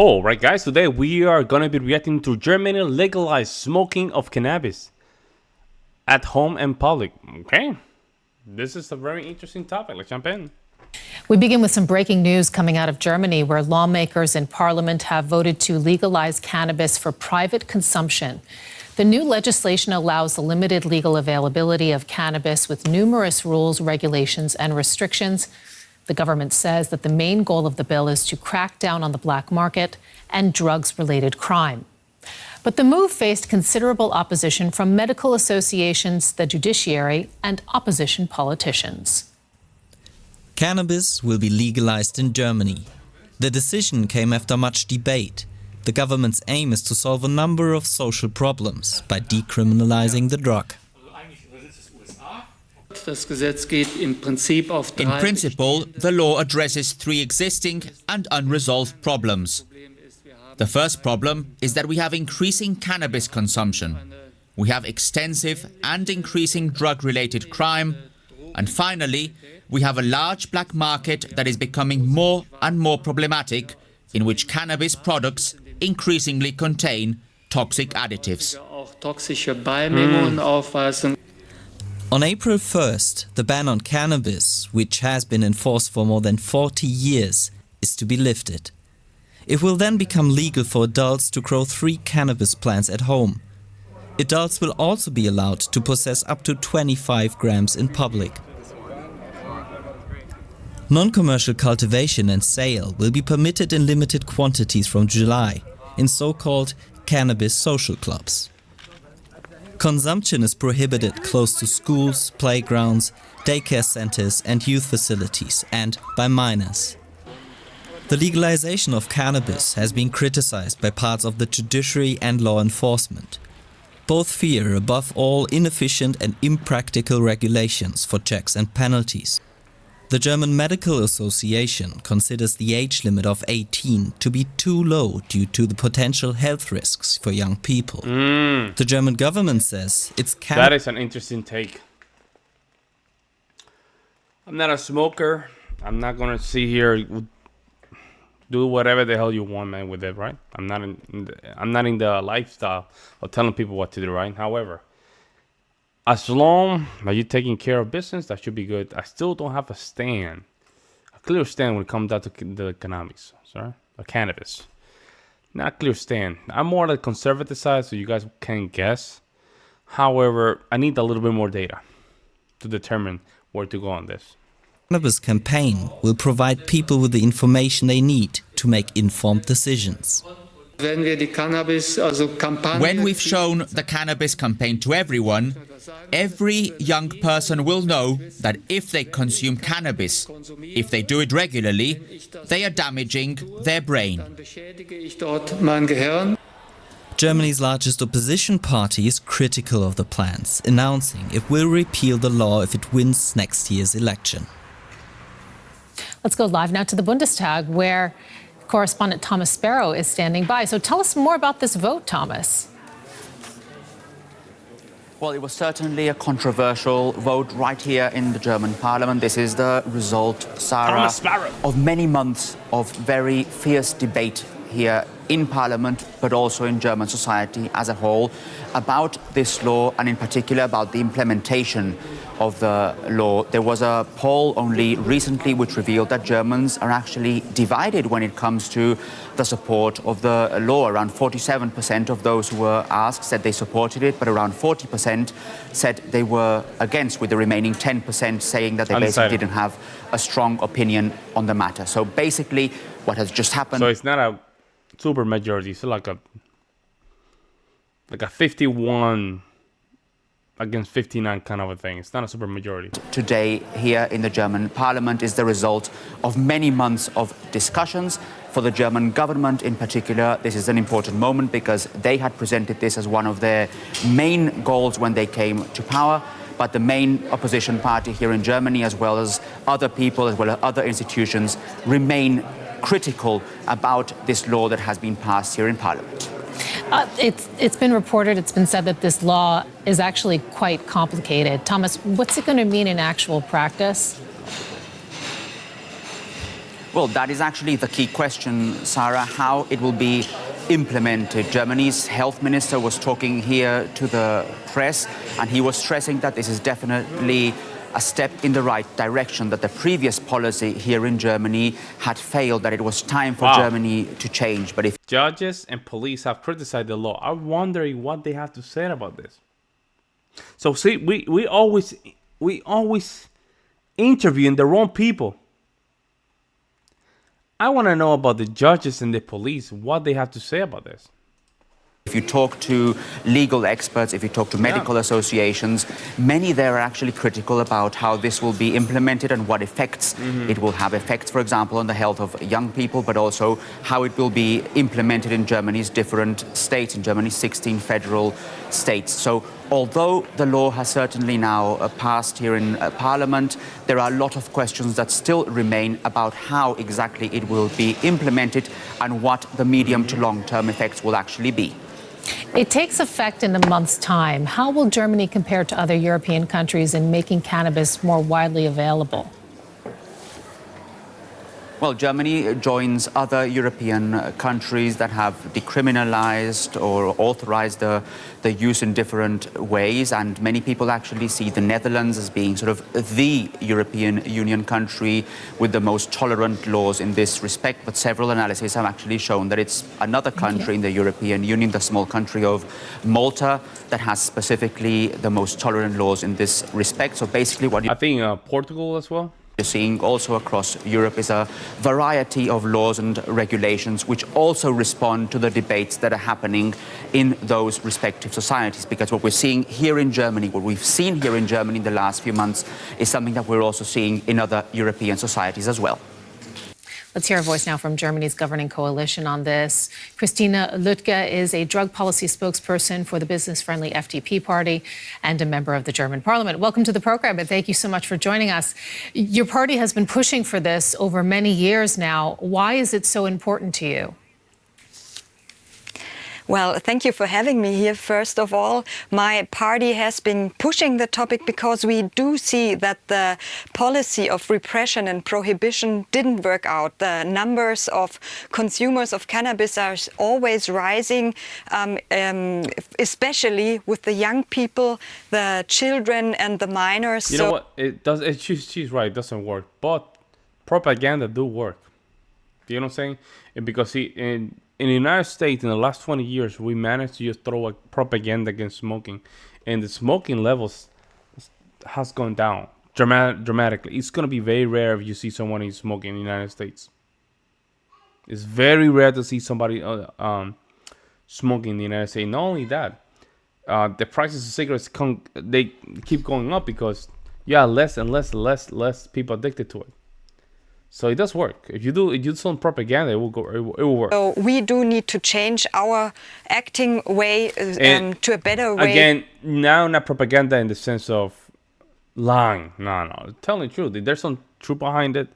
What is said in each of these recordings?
All right, guys, today we are going to be reacting to Germany legalized smoking of cannabis at home and public. Okay, this is a very interesting topic. Let's jump in. We begin with some breaking news coming out of Germany, where lawmakers in parliament have voted to legalize cannabis for private consumption. The new legislation allows the limited legal availability of cannabis with numerous rules, regulations, and restrictions. The government says that the main goal of the bill is to crack down on the black market and drugs-related crime. But the move faced considerable opposition from medical associations, the judiciary, and opposition politicians. Cannabis will be legalized in Germany. The decision came after much debate. The government's aim is to solve a number of social problems by decriminalizing the drug. In principle, the law addresses three existing and unresolved problems. The first problem is that we have increasing cannabis consumption. We have extensive and increasing drug-related crime. And finally, we have a large black market that is becoming more and more problematic, in which cannabis products increasingly contain toxic additives. On April 1st, the ban on cannabis, which has been enforced for more than 40 years, is to be lifted. It will then become legal for adults to grow 3 cannabis plants at home. Adults will also be allowed to possess up to 25 grams in public. Non-commercial cultivation and sale will be permitted in limited quantities from July, in so-called cannabis social clubs. Consumption is prohibited close to schools, playgrounds, daycare centers and youth facilities, and by minors. The legalization of cannabis has been criticized by parts of the judiciary and law enforcement. Both fear, above all, inefficient and impractical regulations for checks and penalties. The German Medical Association considers the age limit of 18 to be too low due to the potential health risks for young people. The German government says it's That is an interesting take. I'm not a smoker. I'm not going to sit here do whatever the hell you want, man, with it, right? I'm not in the lifestyle of telling people what to do, right? However, as long as you're taking care of business, that should be good. I still don't have a clear stand when it comes down to the cannabis, cannabis. Not a clear stand. I'm more on the conservative side, so you guys can guess. However, I need a little bit more data to determine where to go on this. Cannabis campaign will provide people with the information they need to make informed decisions. When we've shown the cannabis campaign to everyone, every young person will know that if they consume cannabis, if they do it regularly, they are damaging their brain. Germany's largest opposition party is critical of the plans, announcing it will repeal the law if it wins next year's election. Let's go live now to the Bundestag, where correspondent Thomas Sparrow is standing by. So tell us more about this vote, Thomas. Well, it was certainly a controversial vote right here in the German parliament. This is the result, Sarah, of many months of very fierce debate here in parliament, but also in German society as a whole, about this law and in particular about the implementation of the law. There was a poll only recently which revealed that Germans are actually divided when it comes to the support of the law. Around 47% of those who were asked said they supported it, but around 40% said they were against, with the remaining 10% saying that they basically didn't have a strong opinion on the matter. So basically what has just happened... So it's not a super majority, it's like a 51 against 59 kind of a thing. It's not a super majority. Today here in the German parliament is the result of many months of discussions. For the German government in particular, this is an important moment because they had presented this as one of their main goals when they came to power. But the main opposition party here in Germany, as well as other people, as well as other institutions, remain critical about this law that has been passed here in parliament. It's been reported, it's been said that this law is actually quite complicated. Thomas, what's it going to mean in actual practice? Well, that is actually the key question, Sarah, how it will be implemented. Germany's health minister was talking here to the press, and he was stressing that this is definitely a step in the right direction, that the previous policy here in Germany had failed, that it was time for Germany to change. But if judges and police have criticized the law, I'm wondering what they have to say about this. So see, we always interviewing the wrong people. I want to know about the judges and the police, what they have to say about this. if you talk to legal experts, if you talk to medical associations, many there are actually critical about how this will be implemented and what effects it will have. Effects, for example, on the health of young people, but also how it will be implemented in Germany's different states, in Germany's 16 federal states. So although the law has certainly now passed here in Parliament, there are a lot of questions that still remain about how exactly it will be implemented and what the medium to long-term effects will actually be. It takes effect in a month's time. How will Germany compare to other European countries in making cannabis more widely available? Well, Germany joins other European countries that have decriminalized or authorized the use in different ways, and many people actually see the Netherlands as being sort of the European Union country with the most tolerant laws in this respect. But several analyses have actually shown that it's another country in the European Union, the small country of Malta, that has specifically the most tolerant laws in this respect. So basically what I think Portugal as well. You're seeing also across Europe is a variety of laws and regulations which also respond to the debates that are happening in those respective societies. Because what we're seeing here in Germany, what we've seen here in Germany in the last few months, is something that we're also seeing in other European societies as well. Let's hear a voice now from Germany's governing coalition on this. Christina Lüttke is a drug policy spokesperson for the business-friendly FDP party and a member of the German parliament. Welcome to the program, and thank you so much for joining us. Your party has been pushing for this over many years now. Why is it so important to you? Well, thank you for having me here. First of all, my party has been pushing the topic because we do see that the policy of repression and prohibition didn't work out. The numbers of consumers of cannabis are always rising, especially with the young people, the children and the minors. You know what? She's right. It doesn't work. But propaganda do work. You know what I'm saying? Because in the United States, in the last 20 years, we managed to just throw a propaganda against smoking. And the smoking levels has gone down dramatically. It's going to be very rare if you see someone who's smoking in the United States. It's very rare to see somebody smoking in the United States. Not only that, the prices of cigarettes they keep going up because less and less people addicted to it. So it does work. If you do some propaganda, it will work. So we do need to change our acting way to a better way. Again, now not propaganda in the sense of lying. No. Telling the truth. If there's some truth behind it,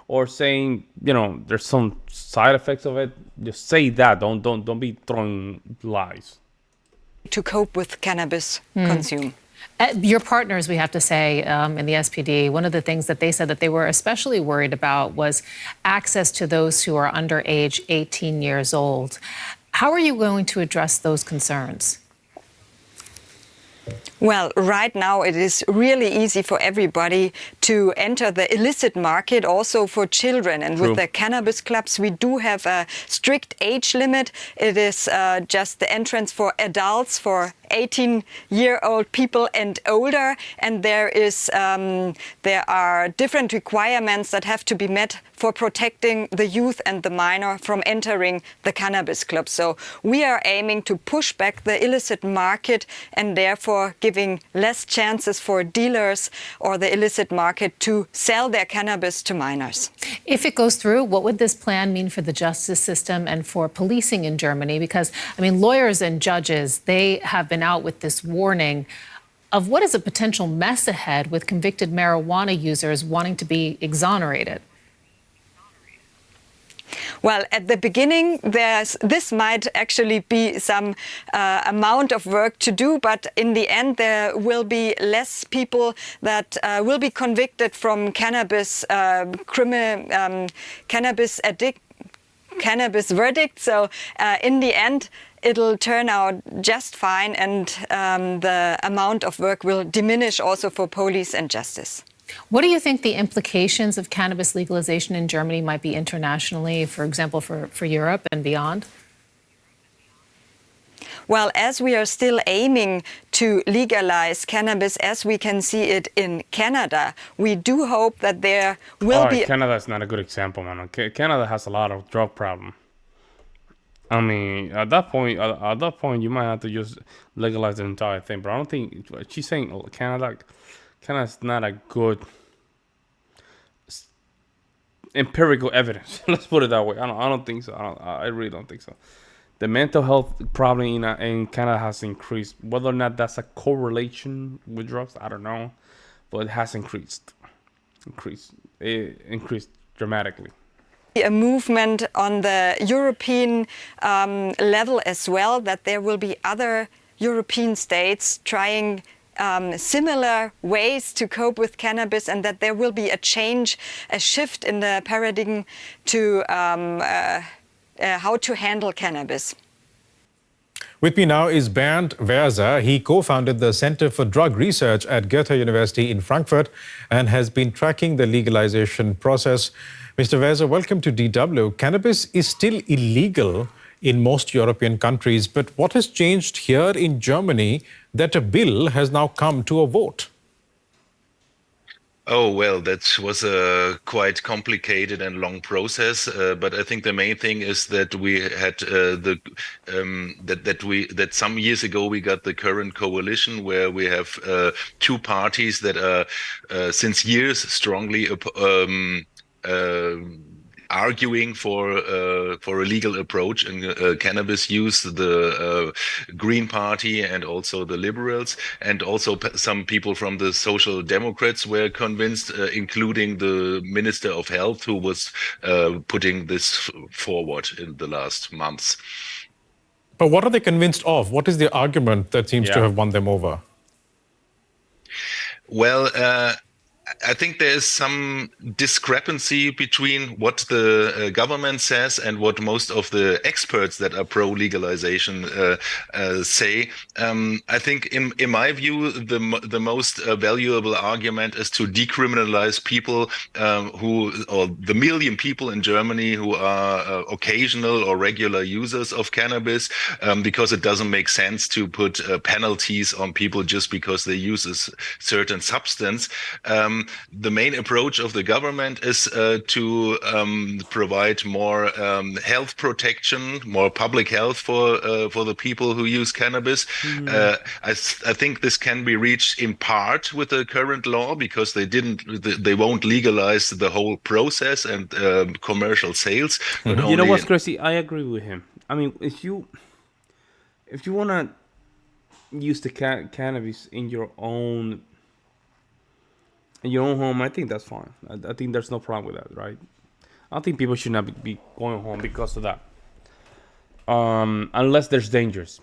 or saying there's some side effects of it, just say that. Don't be throwing lies. To cope with cannabis consume. Your partners, we have to say, in the SPD, one of the things that they said that they were especially worried about was access to those who are under age 18 years old. How are you going to address those concerns? Well, right now it is really easy for everybody to enter the illicit market, also for children. And with the cannabis clubs, we do have a strict age limit. It is just the entrance for adults, for 18-year-old people and older. And there are different requirements that have to be met for protecting the youth and the minor from entering the cannabis club. So we are aiming to push back the illicit market and therefore giving less chances for dealers or the illicit market to sell their cannabis to minors. If it goes through, what would this plan mean for the justice system and for policing in Germany? Because, lawyers and judges, they have been out with this warning of what is a potential mess ahead with convicted marijuana users wanting to be exonerated. Well, at the beginning, this might actually be some amount of work to do, but in the end, there will be less people that will be convicted from cannabis cannabis verdict. So in the end, it'll turn out just fine, and the amount of work will diminish also for police and justice. What do you think the implications of cannabis legalization in Germany might be internationally, for example, for Europe and beyond? Well, as we are still aiming to legalize cannabis as we can see it in Canada, we do hope that there will be... Canada's not a good example, man. Canada has a lot of drug problem. I mean, at that point, you might have to just legalize the entire thing. But I don't think she's saying Canada's not a good empirical evidence. Let's put it that way. I don't think so. I really don't think so. The mental health problem in Canada has increased. Whether or not that's a correlation with drugs, I don't know, but it has increased dramatically. A movement on the European level as well, that there will be other European states trying similar ways to cope with cannabis, and that there will be a change, a shift in the paradigm to how to handle cannabis. With me now is Bernd Werser. He co-founded the Center for Drug Research at Goethe University in Frankfurt and has been tracking the legalization process. Mr. Werser, welcome to DW. Cannabis is still illegal in most European countries, but what has changed here in Germany that a bill has now come to a vote? Oh, well, that was a quite complicated and long process, but I think the main thing is that we had that some years ago we got the current coalition, where we have two parties that are since years strongly arguing for a legal approach in cannabis use, the Green Party and also the Liberals, and also some people from the Social Democrats were convinced, including the Minister of Health, who was putting this forward in the last months. But what are they convinced of? What is the argument that seems to have won them over? Well, I think there is some discrepancy between what the government says and what most of the experts that are pro-legalization say. I think, in my view, the most valuable argument is to decriminalize people or the million people in Germany who are occasional or regular users of cannabis, because it doesn't make sense to put penalties on people just because they use a certain substance. The main approach of the government is to provide more health protection, more public health for the people who use cannabis. I think this can be reached in part with the current law, because they won't legalize the whole process and commercial sales. But You know what's crazy? I agree with him. I mean, if you want to use the cannabis in your own home, I think that's fine. I think there's no problem with that, right? I think people should not be going home because of that, unless there's dangers.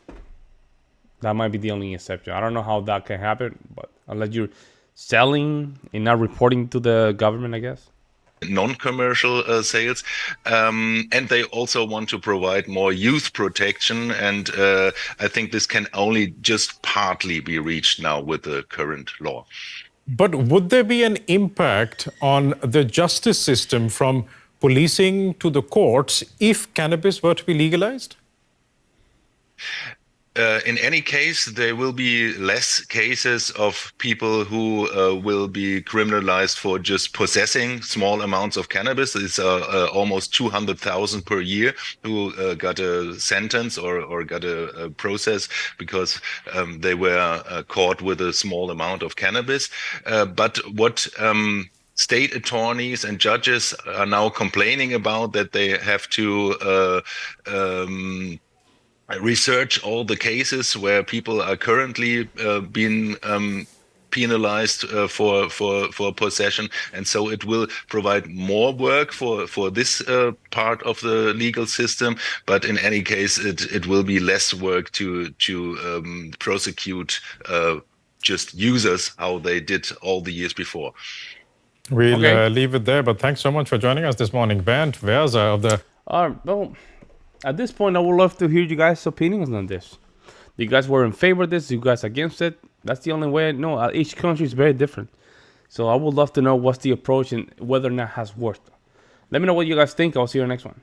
That might be the only exception. I don't know how that can happen, but unless you're selling and not reporting to the government, I guess. Non-commercial sales, and they also want to provide more youth protection, and I think this can only just partly be reached now with the current law. But would there be an impact on the justice system, from policing to the courts, if cannabis were to be legalized? In any case, there will be less cases of people who will be criminalized for just possessing small amounts of cannabis. It's almost 200,000 per year who got a sentence or got a process because they were caught with a small amount of cannabis. But what state attorneys and judges are now complaining about, that they have to research all the cases where people are currently being penalized for possession, and so it will provide more work for this part of the legal system. But in any case, it will be less work to prosecute just users how they did all the years before. We'll Okay. leave it there, but thanks so much for joining us this morning. Bernd Werser of the... Well, at this point, I would love to hear you guys' opinions on this. You guys were in favor of this? You guys against it? That's the only way I know. Each country is very different. So I would love to know what's the approach and whether or not it has worked. Let me know what you guys think. I'll see you in the next one.